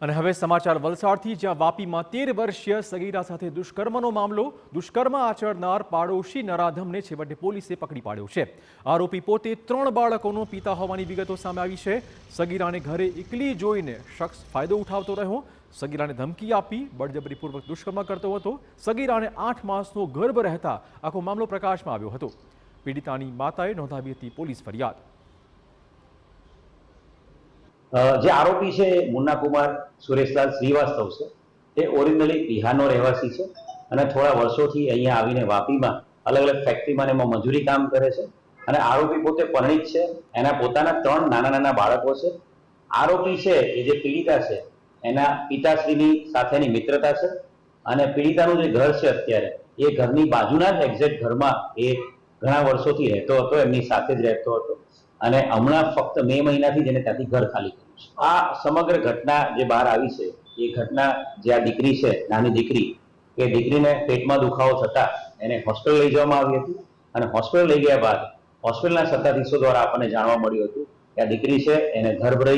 અને હવે સમાચાર વલસાડથી, જ્યાં વાપીમાં 13 વર્ષીય સગીરા સાથે દુષ્કર્મનો મામલો. દુષ્કર્મ આચરનાર પાડોશી નરાધમને છેવટે પોલીસે પકડી પાડ્યો છે. આરોપી પોતે 3 બાળકોનો પિતા હોવાની વિગતો સામે આવી છે. સગીરાને ઘરે એકલી જોઈને શખ્સ ફાયદો ઉઠાવતો રહ્યો. સગીરાને ધમકી આપી બળજબરીપૂર્વક દુષ્કર્મ કરતો હતો. સગીરાને 8 માસનો ગર્ભ રહેતા આખો મામલો પ્રકાશમાં આવ્યો હતો. પીડિતાની માતાએ નોંધાવી હતી પોલીસ ફરિયાદ. જે આરોપી છે મુન્ના કુમાર સુરેશલાલ શ્રીવાસ્તવ છે, તે ઓરિજિનલી બિહારનો રહેવાસી છે અને થોડા વર્ષોથી અહીંયા આવીને વાપીમાં અલગ અલગ ફેક્ટરીમાં એમાં મજૂરી કામ કરે છે. અને આરોપી પોતે પરિણીત છે. એના પોતાના 3 નાના નાના બાળકો છે. આરોપી છે એ જે પીડિતા છે એના પિતાશ્રીની સાથેની મિત્રતા છે અને પીડિતાનું જે ઘર છે અત્યારે એ ઘરની બાજુના જ એક્ઝેક્ટ ઘરમાં એ ઘણા વર્ષોથી રહેતો હતો, એમની સાથે જ રહેતો હતો અને હમણાં ફક્ત મે મહિનાથી જેને ત્યાંથી ઘર ખાલી કર્યું છે. આ સમગ્ર ઘટના જે બહાર આવી છે એ ઘટના જે આ દીકરી છે, નાની દીકરી, એ દીકરીને પેટમાં દુખાવો થતા એને હોસ્પિટલ લઈ જવામાં આવી હતી અને હોસ્પિટલ લઈ ગયા બાદ હોસ્પિટલના સત્તાધીશો દ્વારા આપણને જાણવા મળ્યું હતું કે આ દીકરી છે એને ગર્ભ રહી